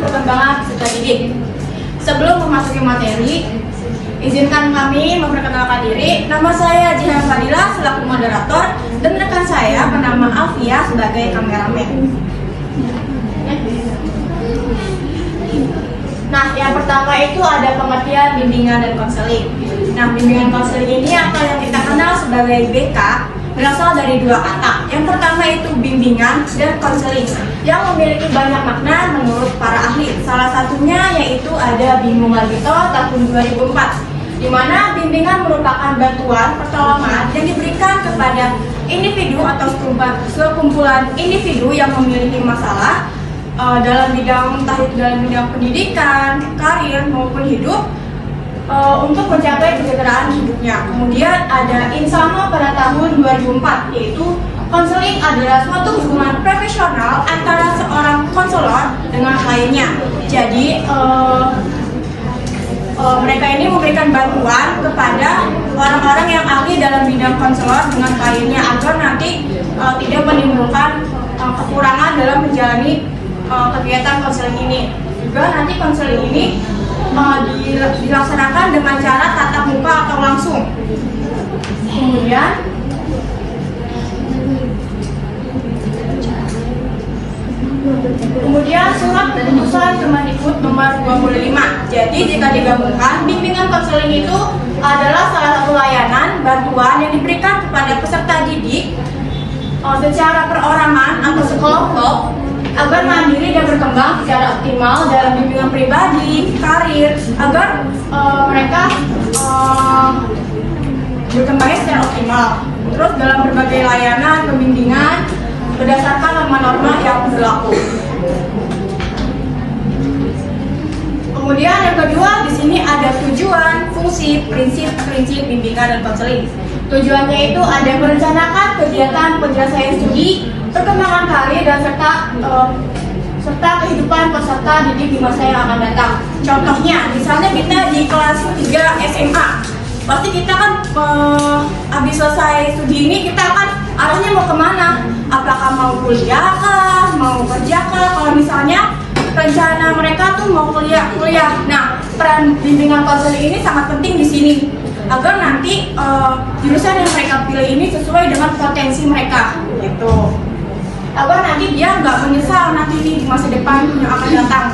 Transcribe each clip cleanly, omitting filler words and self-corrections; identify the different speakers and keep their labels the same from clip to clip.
Speaker 1: perkembangan peserta didik. Sebelum memasuki materi, izinkan kami memperkenalkan diri. Nama saya Jihan Fadila selaku moderator dan rekan saya bernama Alfia sebagai kameramen. Nah, yang pertama itu ada pengertian bimbingan dan konseling. Nah, bimbingan konseling ini atau yang kita kenal sebagai BK berasal dari dua kata. Yang pertama itu bimbingan dan konseling yang memiliki banyak makna menurut para ahli. Salah satunya yaitu ada Bimo Malito tahun 2004, di mana bimbingan merupakan bantuan pertolongan yang diberikan kepada individu atau sekumpulan individu yang memiliki masalah dalam bidang entah itu dalam bidang pendidikan, karir maupun hidup untuk mencapai kesejahteraan hidupnya. Kemudian ada Insama pada tahun 2004, yaitu konseling adalah suatu hubungan profesional antara seorang konselor dengan kliennya. Jadi mereka ini memberikan bantuan kepada orang-orang yang ahli dalam bidang konselor dengan kliennya agar nanti tidak menimbulkan kekurangan dalam menjalani kegiatan konseling ini. Juga nanti konseling ini dilaksanakan dengan cara tatap muka atau langsung. Kemudian surat keputusan Kemendikbud nomor 25. Jadi jika digabungkan, bimbingan konseling itu adalah salah satu layanan bantuan yang diberikan kepada peserta didik secara perorangan atau sekelompok agar mandiri dan berkembang secara optimal dalam bimbingan pribadi, karir, agar mereka berkembang secara optimal. Terus dalam berbagai layanan pembimbingan berdasarkan norma-norma yang berlaku. Kemudian yang kedua, di sini ada tujuan, fungsi, prinsip bimbingan dan konseling. Tujuannya itu ada merencanakan kegiatan penyelesaian studi, perkembangan karir dan serta kehidupan peserta didik di masa yang akan datang. Contohnya, misalnya kita di kelas 3 SMA, pasti kita kan habis selesai studi ini kita kan arahnya mau kemana? Apakah mau kuliah kah, mau kerja kah? Kalau misalnya rencana mereka tuh mau kuliah. Nah, peran bimbingan konseling ini sangat penting di sini agar nanti jurusan yang mereka pilih ini sesuai dengan potensi mereka, gitu. Agar nanti dia nggak menyesal nanti di masa depan yang akan datang.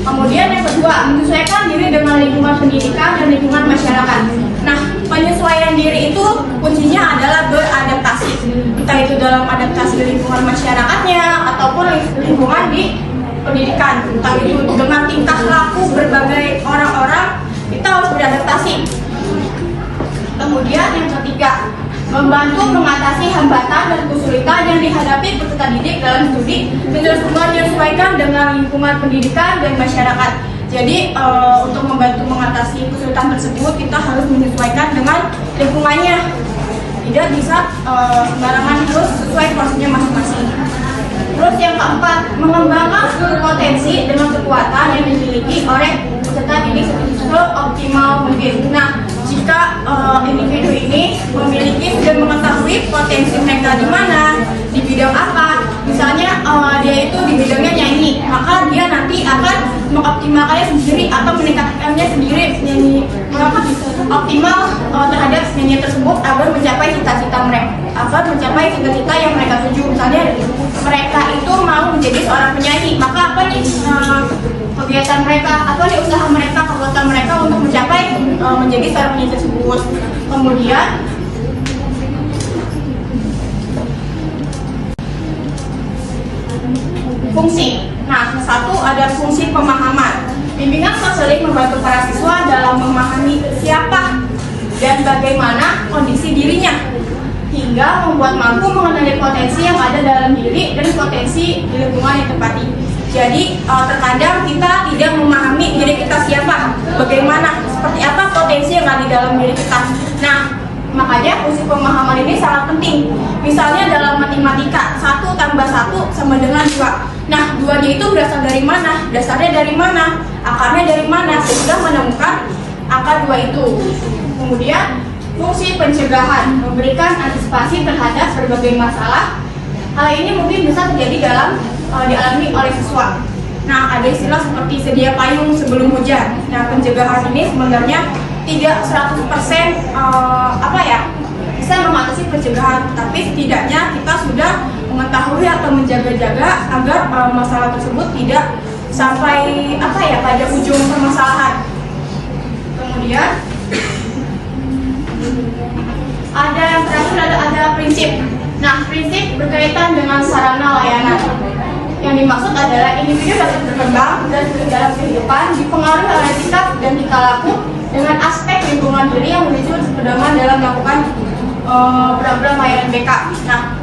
Speaker 1: Kemudian yang kedua, menyesuaikan diri dengan lingkungan pendidikan dan lingkungan masyarakat. Nah, penyesuaian diri itu kuncinya adalah beradaptasi, entah itu dalam adaptasi lingkungan masyarakatnya ataupun lingkungan di pendidikan, entah itu dengan tingkah laku berbagai orang-orang, kita harus beradaptasi. Kemudian yang ketiga, membantu mengatasi hambatan dan kesulitan yang dihadapi peserta didik dalam studi dengan menyesuaikan dengan lingkungan pendidikan dan masyarakat. Jadi untuk membantu mengatasi kesulitan tersebut kita harus menyesuaikan dengan lingkungannya. Tidak bisa sembarangan, terus sesuai porsinya masing-masing. Terus yang keempat, mengembangkan seluruh potensi dengan kekuatan yang dimiliki oleh peserta didik seoptimal mungkin. Nah, jika individu ini memiliki dan mengetahui potensi mereka di mana, di bidang apa, misalnya dia itu di bidangnya nyanyi, maka dia nanti akan mengoptimalkannya sendiri atau meningkatkannya sendiri optimal terhadap nyanyi tersebut agar mencapai cita-cita mereka, agar mencapai cita-cita yang mereka tuju. Misalnya mereka itu mau menjadi seorang penyanyi, maka apa nih kegiatan mereka, apa nih usaha mereka, kekuatan mereka untuk mencapai menjadi seorang penyanyi tersebut. Kemudian fungsi. Nah, satu ada fungsi pemahaman. Bimbingan konseling membantu para siswa dalam memahami siapa dan bagaimana kondisi dirinya, hingga membuat mampu mengenali potensi yang ada dalam diri dan potensi di lingkungan yang tempati. Jadi terkadang kita tidak memahami diri kita siapa, bagaimana, seperti apa potensi yang ada di dalam diri kita. Nah, makanya fungsi pemahaman ini sangat penting. Misalnya dalam matematika, 1 tambah 1 sama dengan 2. Nah, 2-nya itu berasal dari mana? Dasarnya dari mana? Akarnya dari mana? Sehingga menemukan angka 2 itu. Kemudian fungsi pencegahan, memberikan antisipasi terhadap berbagai masalah. Hal ini mungkin bisa terjadi dialami oleh siswa. Nah, ada istilah seperti sedia payung sebelum hujan. Nah, pencegahan ini sebenarnya tidak 100% bisa mengatasi pencegahan, tapi setidaknya kita sudah mengetahui atau menjaga-jaga agar masalah tersebut tidak sampai pada ujung permasalahan. Kemudian ada yang terakhir ada prinsip. Nah, prinsip berkaitan dengan sarana layanan. Yang dimaksud adalah individu dapat berkembang dan dalam kehidupan dipengaruhi oleh sikap dan tingkah laku dengan aspek lingkungan diri yang menuju pedoman dalam melakukan program layanan BK. Nah,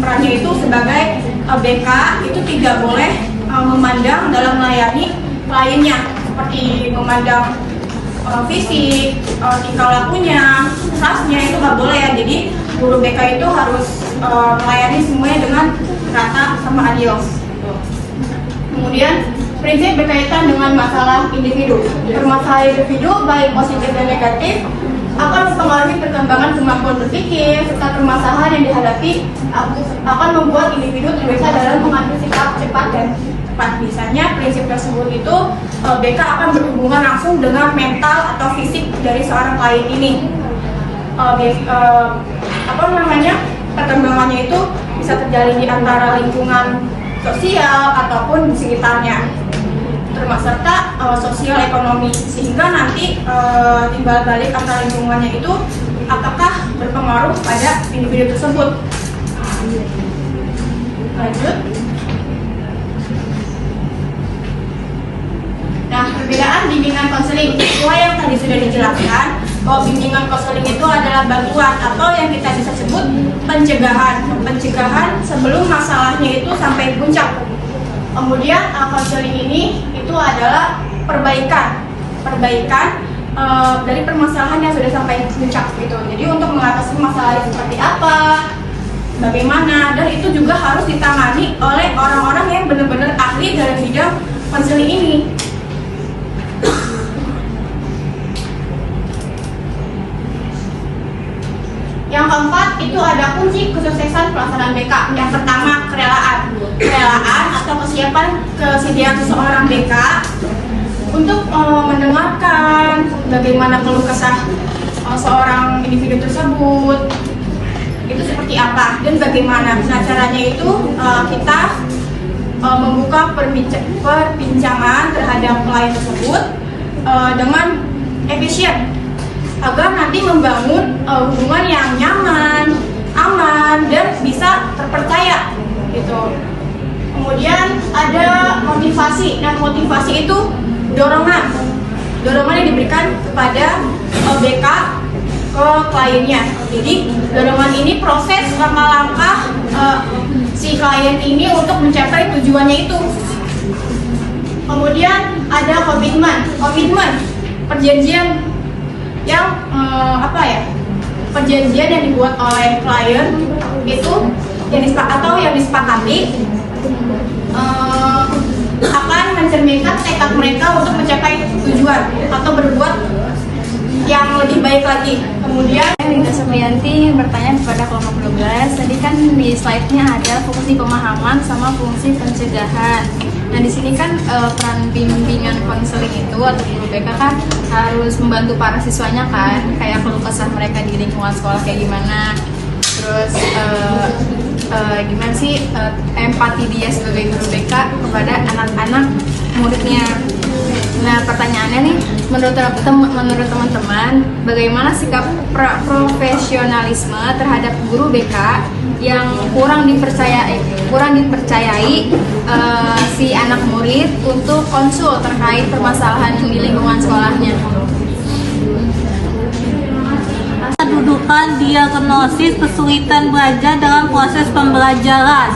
Speaker 1: perannya itu sebagai BK itu tidak boleh memandang dalam melayani kliennya seperti memandang fisik, tingkah lakunya, rasnya itu nggak boleh ya. Jadi guru BK itu harus melayani semuanya dengan rata sama adil. Kemudian prinsip berkaitan dengan masalah individu. Permasalahan individu baik positif dan negatif akan mempengaruhi perkembangan kemampuan berpikir serta permasalahan yang dihadapi akan membuat individu terbiasa dalam mengambil sikap cepat dan tepat. Misalnya prinsip tersebut itu BK akan berhubungan langsung dengan mental atau fisik dari seorang klien ini. Perkembangannya itu bisa terjadi di antara lingkungan sosial ataupun di sekitarnya, termasuk serta sosial ekonomi, sehingga nanti timbal balik antara lingkungannya itu apakah berpengaruh pada individu tersebut. Lanjut. Nah, perbedaan bimbingan konseling sesuai yang tadi sudah dijelaskan bahwa bimbingan konseling itu adalah bantuan atau yang kita bisa sebut pencegahan sebelum masalahnya itu sampai puncak. Kemudian konseling ini itu adalah perbaikan dari permasalahan yang sudah sampai puncak gitu. Jadi untuk mengatasi masalah seperti apa, bagaimana, dan itu juga harus ditangani oleh orang-orang yang benar-benar ahli dalam bidang konseling ini. Yang keempat itu ada kunci kesuksesan pelaksanaan BK. Yang pertama kerelaan atau kesediaan seseorang BK untuk mendengarkan bagaimana keluh kesah seorang individu tersebut itu seperti apa dan bagaimana. Nah, caranya itu kita membuka perbincangan terhadap klien tersebut dengan efisien agar nanti membangun hubungan yang nyaman, aman, dan bisa terpercaya gitu. Kemudian ada motivasi. Nah, motivasi itu dorongan yang diberikan kepada BK ke kliennya. Jadi dorongan ini proses langkah-langkah si klien ini untuk mencapai tujuannya itu. Kemudian ada komitmen, perjanjian yang perjanjian yang dibuat oleh klien itu yang disepakati akan mencerminkan tekad mereka untuk mencapai tujuan atau berbuat yang lebih baik lagi. Kemudian
Speaker 2: Linda Supriyanti bertanya kepada kelompok 12. Tadi kan di slide-nya ada fungsi pemahaman sama fungsi pencegahan. Nah, di sini kan peran bimbingan konseling itu atau guru BK kan harus membantu para siswanya kan, kayak keluh kesah mereka di lingkungan sekolah kayak gimana. Terus gimana sih empati dia sebagai guru BK kepada anak-anak muridnya. Nah, pertanyaannya nih, menurut teman-teman, bagaimana sikap profesionalisme terhadap guru BK yang kurang dipercayai si anak murid untuk konsul terkait permasalahan di lingkungan sekolahnya?
Speaker 3: Kedudukan diagnosis kesulitan belajar dalam proses pembelajaran.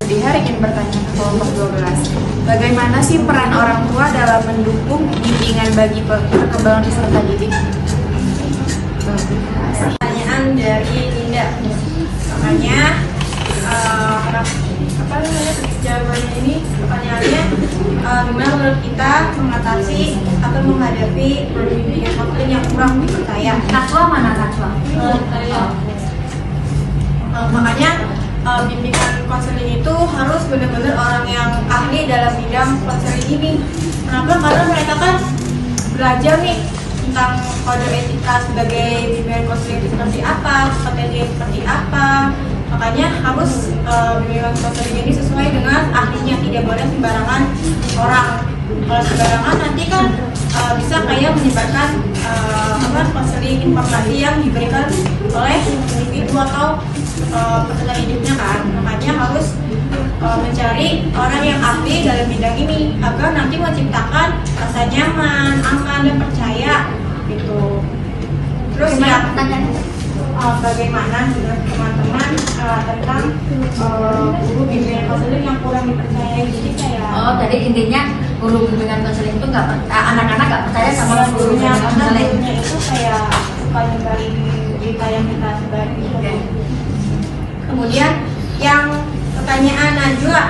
Speaker 4: Jadi hari ingin bertanya ke kelompok 12, bagaimana sih peran orang tua dalam mendukung bimbingan bagi perkembangan peserta didik?
Speaker 1: pertanyaan dari Linda. Makanya jawabannya ini pertanyaannya gimana menurut kita mengatasi atau menghadapi bimbingan konseling yang kurang dipercaya.
Speaker 2: Natwa mana Natwa?
Speaker 1: Makanya bimbingan konseling itu harus benar-benar orang yang ahli dalam bidang konseling ini. Kenapa? Karena mereka kan belajar nih tentang kode etika sebagai bimbingan konseling itu seperti apa, kompetensinya seperti apa. Makanya harus bimbingan konseling ini sesuai dengan ahlinya, tidak boleh sembarangan orang. Kalau sembarangan nanti kan bisa kayak menyebarkan konseling informasi yang diberikan oleh individu atau peserta hidupnya kan. Makanya harus mencari orang yang ahli dalam bidang ini agar nanti menciptakan rasa nyaman, aman, dan percaya gitu. Terus yang bagaimana menurut teman-teman tentang guru bimbingan konseling yang kurang dipercayai? Jadi kayak
Speaker 5: jadi intinya guru bimbingan konseling itu anak-anak nggak percaya sama gurunya konseling.
Speaker 1: Gurunya itu kayak suka nyebarin berita yang kita sebarin gitu. Kemudian yang pertanyaan Najwa,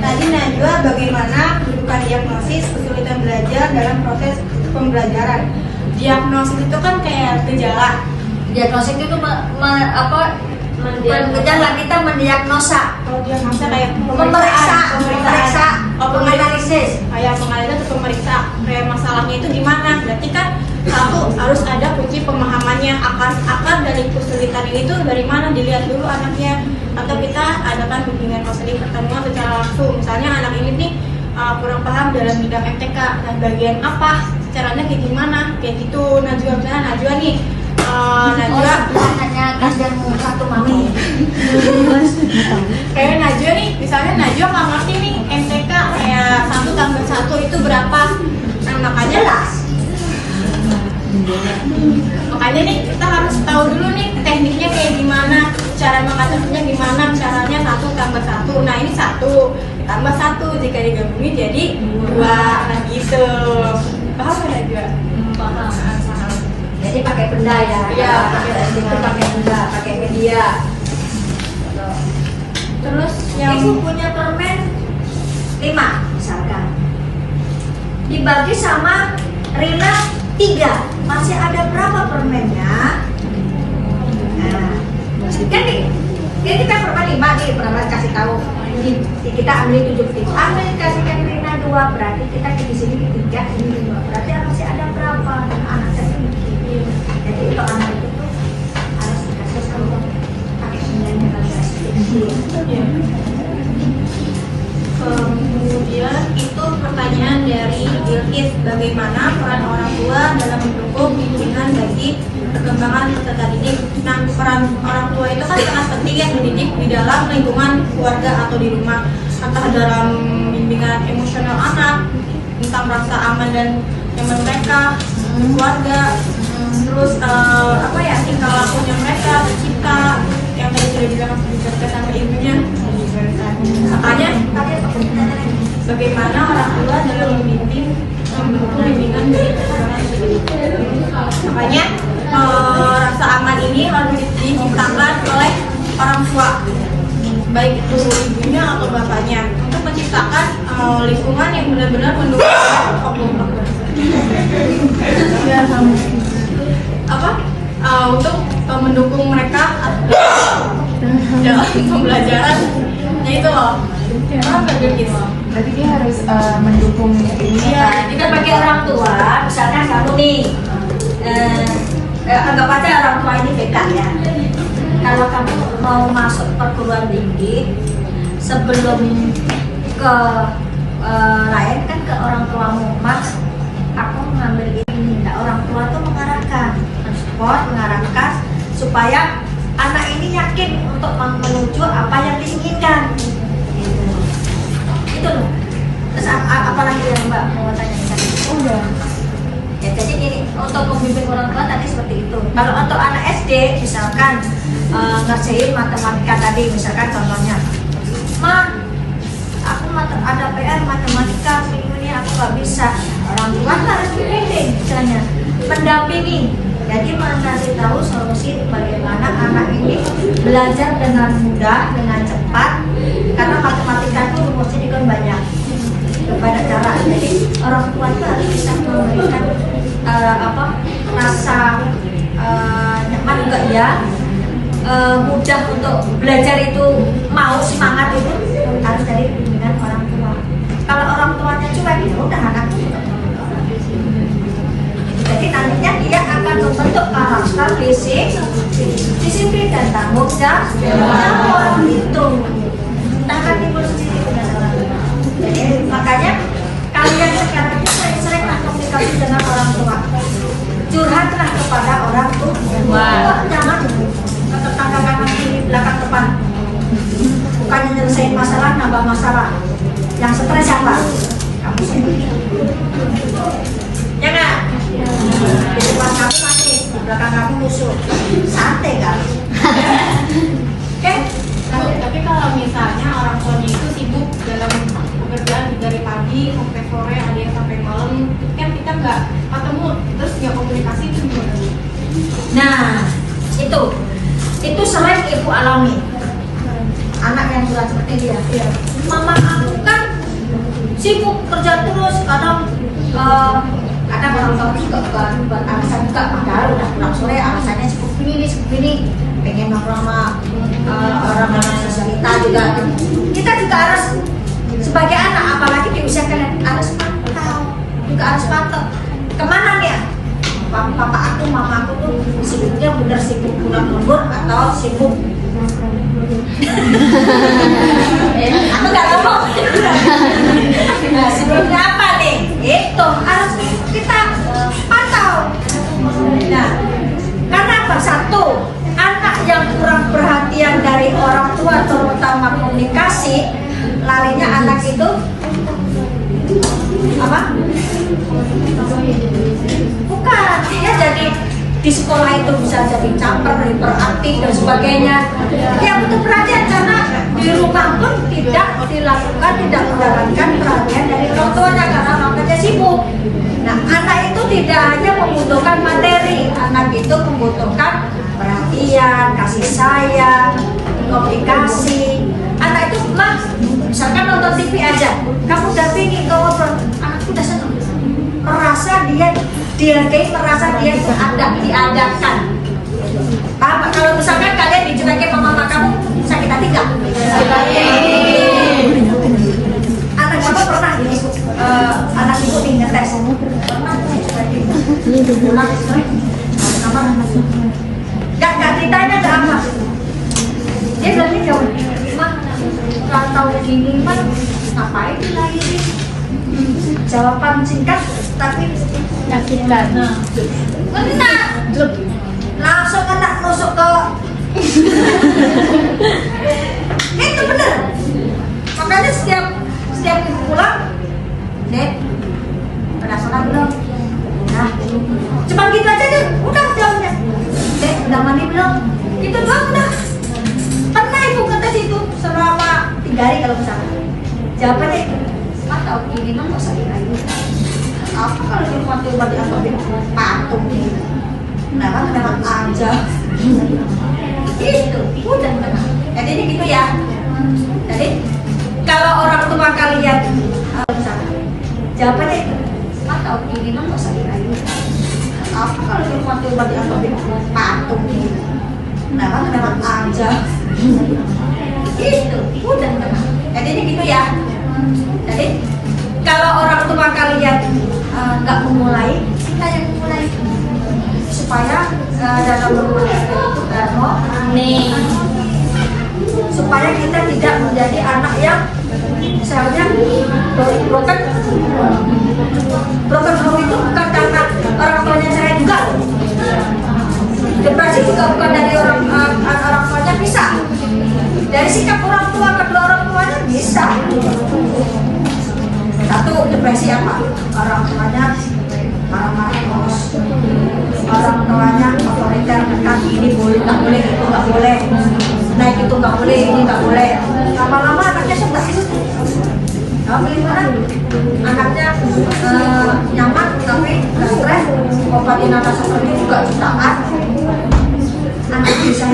Speaker 1: tadi Najwa bagaimana kedudukan diagnosis kesulitan belajar dalam proses pembelajaran? Diagnosis itu kan kayak gejala.
Speaker 5: Diagnosis itu gejala, kita mendiagnosa.
Speaker 1: Kalau diagnosa kayak
Speaker 5: memeriksa, menganalisis.
Speaker 1: Kayak penganalisis atau pemeriksa kayak masalahnya itu di mana. Berarti kan satu harus ada kunci pemahamannya, akar dari kesulitan ini tuh dari mana, dilihat dulu anaknya. Atau kita adakan bimbingan konseling pertemuan secara langsung. Misalnya anak ini nih kurang paham dalam bidang MTK dan bagian apa, caranya kayak gimana, kayak gitu. Najwa, misalnya Najwa nih Najwa
Speaker 5: hanya ganjarmu satu mami.
Speaker 1: kayak Najwa nih, misalnya Najwa nggak ngerti nih MTK kayak 1+1 itu berapa. Nah makanya makanya nih kita harus tahu dulu nih tekniknya kayak gimana, cara mengatasinya gimana, caranya 1+1. Nah ini 1 tambah 1 jika digabungin jadi 2. Nah gitu. Paham nggak Najwa?
Speaker 5: Paham. Jadi pakai benda ya.
Speaker 1: Iya,
Speaker 5: pakai benda, pakai media.
Speaker 1: Terus yang
Speaker 5: Ibu punya permen 5 misalkan, dibagi sama Rina 3, masih ada berapa permennya? Nah, kan nih, ini kita permen 5 nih, permen kasih tahu. Kita ambil 7 piece, ambil kasihkan Rina 2, berarti kita di sini 3, ini 5, berarti masih ada berapa? Anak saya ini. Jadi untuk anak itu tuh harus dikasih tahu pakai bendanya kalau kasih.
Speaker 1: Kemudian itu pertanyaan dari Bilkis, bagaimana peran orang tua dalam mendukung bimbingan bagi perkembangan peserta didik. Nah, peran orang tua itu kan sangat penting ya, mendidik di dalam lingkungan keluarga atau di rumah, entah dalam bimbingan emosional anak, tentang rasa aman dan nyaman mereka di keluarga, terus tingkah lakunya mereka, kita yang tadi sudah bilang diceritakan sama ibunya. Makanya bagaimana orang tua dalam membimbing mendukung bimbingan dari perkembangan didik. Makanya rasa aman ini harus diciptakan oleh orang tua, baik itu ibunya atau bapaknya, untuk menciptakan lingkungan yang benar-benar mendukung untuk mendukung mereka dalam pembelajaran. Nah itu loh.
Speaker 4: Berarti dia harus mendukung ini.
Speaker 5: Iya, kita pakai orang tua, misalkan kamu nih, anggap aja orang tua ini BK ya. Kalau kamu mau masuk perguruan tinggi, sebelum ke lain kan ke orang tuamu, Mas, aku mengambil ini. Nah, orang tua tuh mengarahkan, mensupport, mengarahkan supaya anak ini yakin untuk menuju apa yang diinginkan. Itu loh. Terus apa lagi yang Mbak mau tanya tadi?
Speaker 4: Udah.
Speaker 5: Ya, jadi ini untuk membimbing orang tua tadi seperti itu. Kalau untuk anak SD misalkan ngerjain matematika tadi, misalkan contohnya, Ma, aku ada PR matematika ini aku nggak bisa. Orang tua harus dibimbing, misalnya mendampingi. Jadi mengasih tahu solusi bagaimana anak ini belajar dengan mudah, dengan cepat, karena matematika itu rumusnya kan banyak cara. Jadi orang tua itu harus bisa memberikan rasa nyaman juga ya, mudah untuk belajar itu jawab itu. Tangan timbul sendiri dengan orang tua. Jadi makanya kalian sekarang itu sering-seringlah komunikasi dengan orang tua. Curhatlah kepada orang tua. Jangan ke tetangga kanan kiri belakang depan. Bukannya nyelesain masalah, nambah masalah. Yang stres siapa? Kamu sendiri. Ya nggak? Di depan kamu manis, di belakang kamu musuh. Santai kali. Oke?
Speaker 1: Tapi kalau misalnya orang tuanya itu sibuk dalam pekerjaan dari pagi sampai sore, ada yang sampai malam, kan kita nggak ketemu, terus nggak komunikasi itu gimana?
Speaker 5: Nah, itu selain ibu alami. Anak yang curhat seperti dia. Mama aku kan sibuk kerja terus, kadang orang tua juga buat alasan juga, padahal udah pulang sore alasannya sibuk ini, pengen nongkrong sama orang-orang sosialita juga. Kita juga harus sebagai anak, apalagi di usia kalian harus pantau. Kemana dia? Papa aku, mama aku tuh sibuknya bener sibuk pulang lembur atau sibuk aku nggak ngomong. Nah, sibuknya apa nih? Itu harus kita pantau. Nah, karena apa? Satu, anak yang kurang perhatian dari orang tua, terutama komunikasi, larinya anak itu apa? Bukan, dia jadi di sekolah itu bisa jadi caper, hiperaktif dan sebagainya. Dia butuh perhatian karena di rumah pun tidak mendapatkan perhatian dari orang tuanya karena orang tuanya sibuk. Nah, anak itu tidak hanya membutuhkan materi, anak itu membutuhkan perhatian, kasih sayang, komunikasi. Anak itu misalkan nonton TV aja, kamu dampingi ngobrol, anakku udah senang, merasa dia dihargai, merasa dia diadakan. Kalau misalkan kalian dicuekin sama mama kamu, sakit hati nggak? Anak siapa pernah ini? Anak ibu nih ngetes. Nggak ditanya ke apa? Dia berarti jawab, mah kalau tahu gini mah ngapain dilahirin? Jawaban singkat tapi
Speaker 2: Yakinkan.
Speaker 5: kena langsung kena tusuk ke itu bener. Makanya setiap ibu pulang, Dek, pada sholat belum? Nah, cuma gitu aja deh, udah jawabnya. Dek, udah mandi belum? Gitu doang udah. Pernah ibu ngetes itu selama 3 hari kalau misalnya. Jawabannya itu, mah tahu gini mah nggak usah dirayu. Apa kalau di rumah tuh dianggapin patung gitu? Kenapa aja? Itu udah kenapa? Jadi ini gitu ya. Jadi kalau orang tua kalian jawabannya itu, mah tahu gini mah nggak usah dirayu. Apa kalau di rumah tuh dianggapin patung gitu? Kenapa aja? Itu udah kenapa? Jadi ini gitu ya. Jadi kalau orang tua kalian nggak memulai, kita yang memulai supaya dalam rumah tangga itu harmoni, supaya kita tidak menjadi anak yang misalnya broken home itu bukan karena orang tuanya saya juga. Depresi juga bukan dari orang tuanya, bisa dari sikap orang tua kedua orang tuanya bisa. Satu, depresi apa? Orang tuanya marah-marah terus, orang tuanya otoriter, menekan ini boleh, tak boleh, itu nggak boleh, naik itu nggak boleh, ini nggak boleh. Lama-lama anaknya stres. Bagaimana? Anaknya nyaman tapi nggak stres, obatin anak seperti itu juga jutaan. Anak bisa,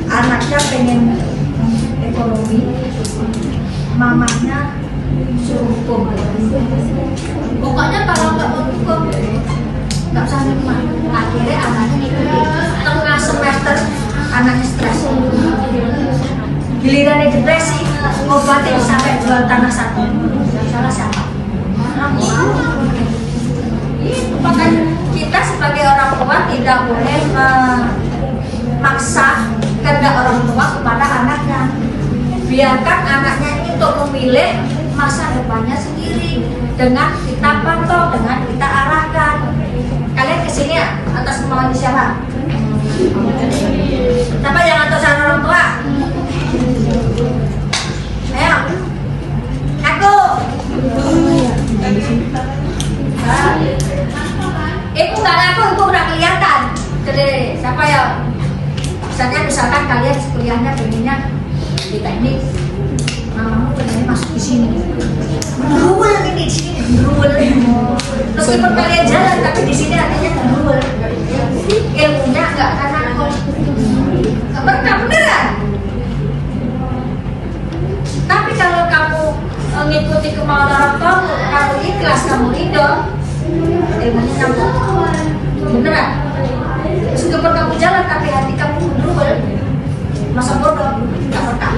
Speaker 5: anaknya pengen ekonomi, mamanya suruh hukum. Pokoknya kalau nggak mau hukum, nggak usah nikmat. Akhirnya anaknya ikuti. Tengah semester anaknya stres, giliran depresi, obatin sampai jual tanah satu. Salah siapa? Itu makanya kita sebagai orang tua tidak boleh maksa kehendak orang tua kepada anaknya. Biarkan anaknya itu memilih masa depannya sendiri dengan kita pantau, dengan kita arahkan. Kalian kesini ya, atas kemauan siapa? Siapa yang atas saran orang tua? Ayo, aku. Ibu nggak ngaku, ibu udah kelihatan. Jadi siapa ya? Misalkan kalian kuliahnya pengennya di teknik, mamamu pengennya masuk di sini. Menurul ini di sini, menurul. Meskipun kalian jalan, tapi di sini artinya menurul. Ilmunya nggak akan nangkep. Beneran. Tapi kalau kamu mengikuti kemauan orang tua, kamu ikhlas, kamu ridho, ilmunya nyambung. Beneran. Meskipun kamu jalan, tapi hati kamu menurul. Masa bodoh, nggak pernah.